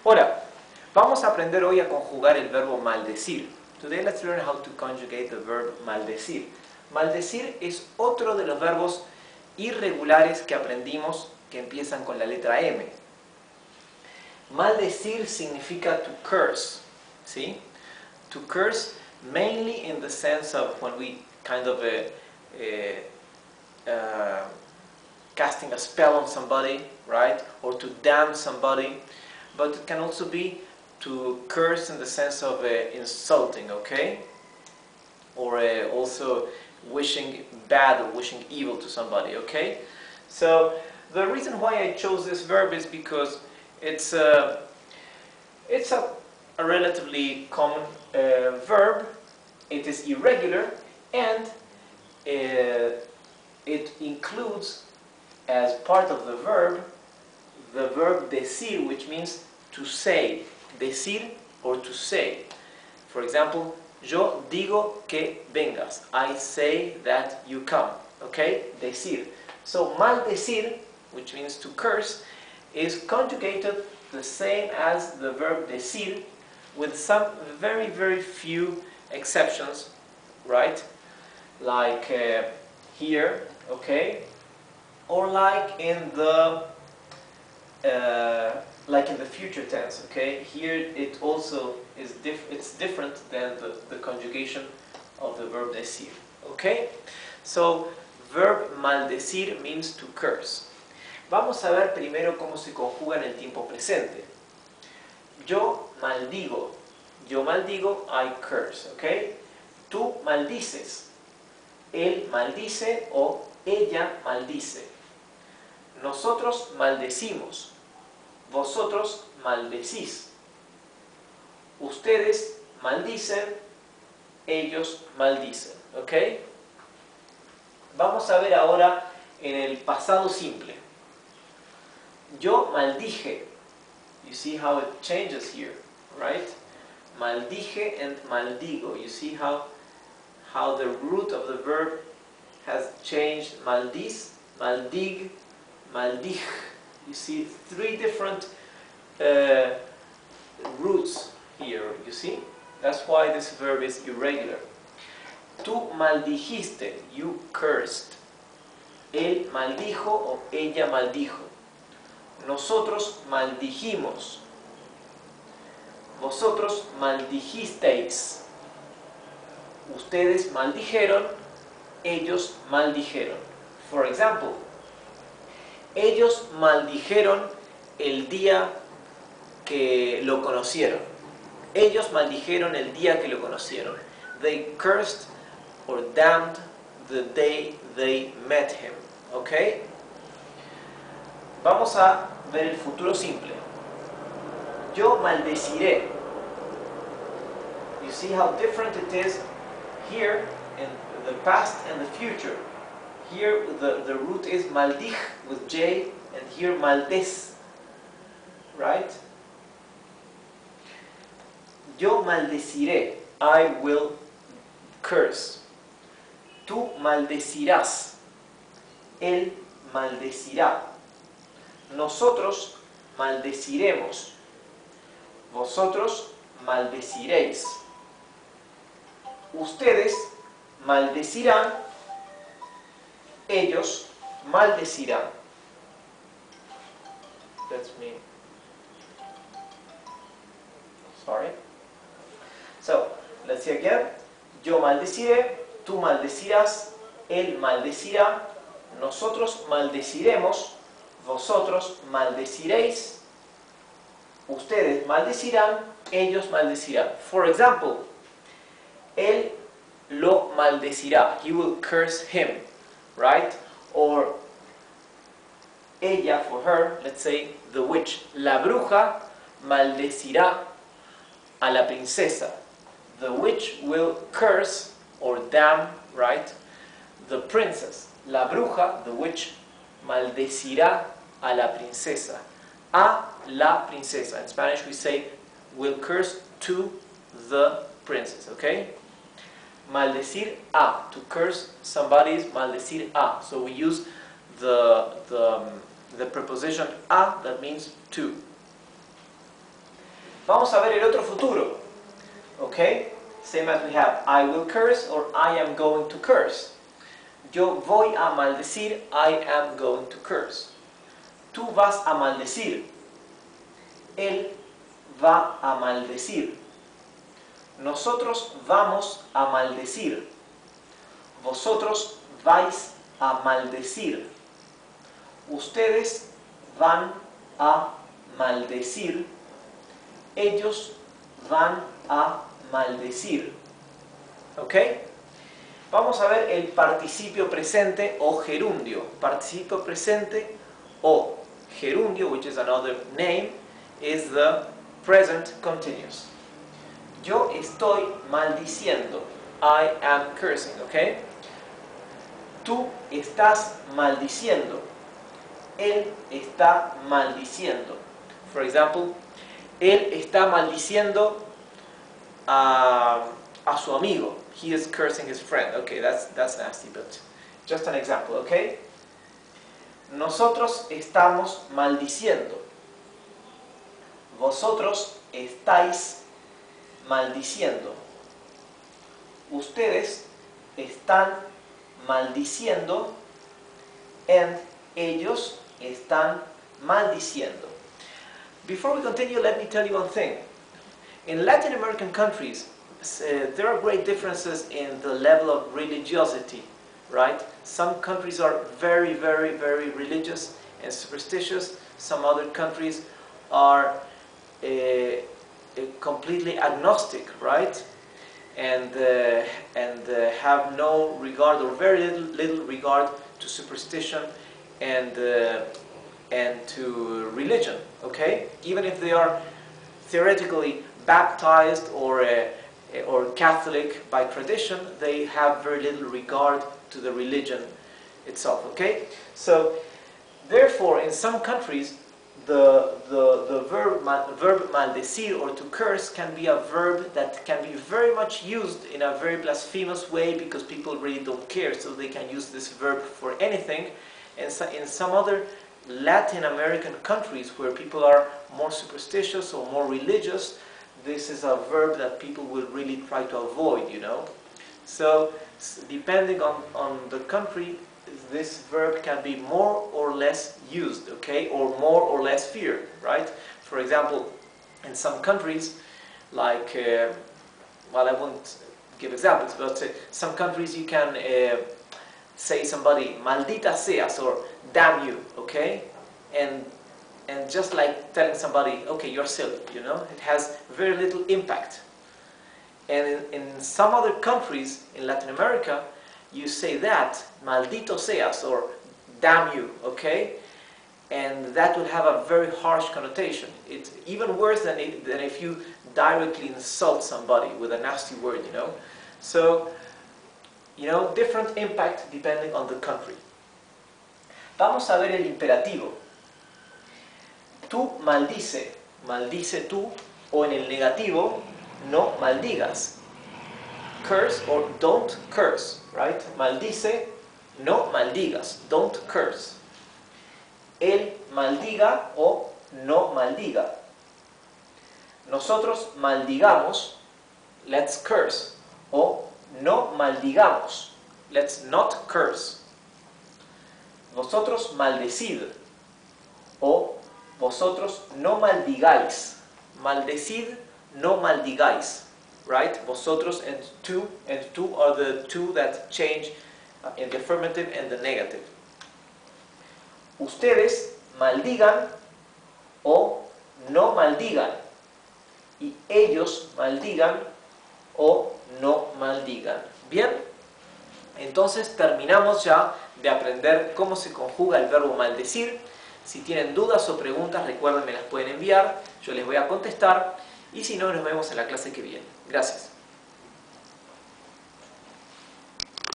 Hola, vamos a aprender hoy a conjugar el verbo maldecir. Today let's learn how to conjugate the verb maldecir. Maldecir es otro de los verbos irregulares que aprendimos que empiezan con la letra M. Maldecir significa to curse, ¿sí? To curse mainly in the sense of when we kind of casting a spell on somebody, right? Or to damn somebody. But it can also be to curse in the sense of insulting, okay? Or also wishing bad or wishing evil to somebody, okay? So the reason why I chose this verb is because it's a relatively common verb. It is irregular, and it includes as part of the verb decir, which means to say. Decir or to say. For example, yo digo que vengas. I say that you come. Okay? Decir. So maldecir, which means to curse, is conjugated the same as the verb decir, with some very, very few exceptions, right? Like here, okay? Or like in the future tense, okay? Here it also is it's different than the conjugation of the verb decir, okay? So verb maldecir means to curse. Vamos a ver primero cómo se conjuga en el tiempo presente. Yo maldigo. Yo maldigo, I curse, okay? Tú maldices. Él maldice o ella maldice. Nosotros maldecimos. Vosotros maldecís. Ustedes maldicen. Ellos maldicen. ¿Ok? Vamos a ver ahora en el pasado simple. Yo maldije. You see how it changes here, right? Maldije and maldigo. You see how the root of the verb has changed. Maldiz, maldig, maldij. You see three different roots here, you see? That's why this verb is irregular. Tú maldijiste, you cursed. Él maldijo o ella maldijo. Nosotros maldijimos. Vosotros maldijisteis. Ustedes maldijeron, ellos maldijeron. For example, ellos maldijeron el día que lo conocieron. Ellos maldijeron el día que lo conocieron. They cursed or damned the day they met him. ¿Ok? Vamos a ver el futuro simple. Yo maldeciré. You see how different it is here in the past and the future. Here the root is maldij with J, and here maldez, right? Yo maldeciré, I will curse. Tú maldecirás, él maldecirá. Nosotros maldeciremos, vosotros maldeciréis. Ustedes maldecirán, ellos maldecirán. That's me. Sorry. So, let's see again. Yo maldeciré, tú maldecirás, él maldecirá, nosotros maldeciremos, vosotros maldeciréis, ustedes maldecirán, ellos maldecirán. For example, él lo maldecirá. He will curse him. Right? Or ella, for her, let's say, the witch. La bruja maldecirá a la princesa. The witch will curse or damn, right, the princess. La bruja, the witch, maldecirá a la princesa. A la princesa. In Spanish we say, will curse to the princess, okay? Maldecir a. To curse somebody is maldecir a. So we use the preposition a, that means to. Vamos a ver el otro futuro. Okay? Same as we have I will curse or I am going to curse. Yo voy a maldecir, I am going to curse. Tú vas a maldecir. Él va a maldecir. Nosotros vamos a maldecir. Vosotros vais a maldecir. Ustedes van a maldecir. Ellos van a maldecir. ¿Ok? Vamos a ver el participio presente o gerundio. Participio presente o gerundio, which is another name, is the present continuous. Yo estoy maldiciendo. I am cursing, ¿ok? Tú estás maldiciendo. Él está maldiciendo. For example, él está maldiciendo a su amigo. He is cursing his friend. Okay, that's nasty, but just an example, okay? Nosotros estamos maldiciendo. Vosotros estáis maldiciendo. Ustedes están maldiciendo. And ellos están maldiciendo. Before we continue, let me tell you one thing. In Latin American countries, there are great differences in the level of religiosity, right? Some countries are very, very, very religious and superstitious. Some other countries are completely agnostic, right? And have no regard or very little regard to superstition and to religion, okay? Even if they are theoretically baptized or Catholic by tradition, they have very little regard to the religion itself, okay? So, therefore, in some countries, the verb maldecir or to curse can be a verb that can be very much used in a very blasphemous way because people really don't care, so they can use this verb for anything. And so in some other Latin American countries where people are more superstitious or more religious, this is a verb that people will really try to avoid, you know. So, depending on the country, this verb can be more or less used, okay, or more or less feared, right? For example, in some countries, like, well, I won't give examples, but some countries you can say somebody, maldita seas, or damn you, okay? And just like telling somebody, okay, you're silly, you know, it has very little impact. And in some other countries in Latin America, you say that, maldito seas, or damn you, okay? And that would have a very harsh connotation. It's even worse than if you directly insult somebody with a nasty word, you know? So, you know, different impact depending on the country. Vamos a ver el imperativo. Tú maldice, maldice tú, o en el negativo, no maldigas. Curse or don't curse, right? Maldice, no maldigas, don't curse. Él maldiga o no maldiga. Nosotros maldigamos, let's curse, o no maldigamos, let's not curse. Vosotros maldecid, o vosotros no maldigáis. Maldecid, no maldigáis. Right? Vosotros and tú are the two that change in the affirmative and the negative. Ustedes maldigan o no maldigan. Y ellos maldigan o no maldigan. Bien, entonces terminamos ya de aprender cómo se conjuga el verbo maldecir. Si tienen dudas o preguntas, recuerden, me las pueden enviar. Yo les voy a contestar. Y si no, nos vemos en la clase que viene. Gracias.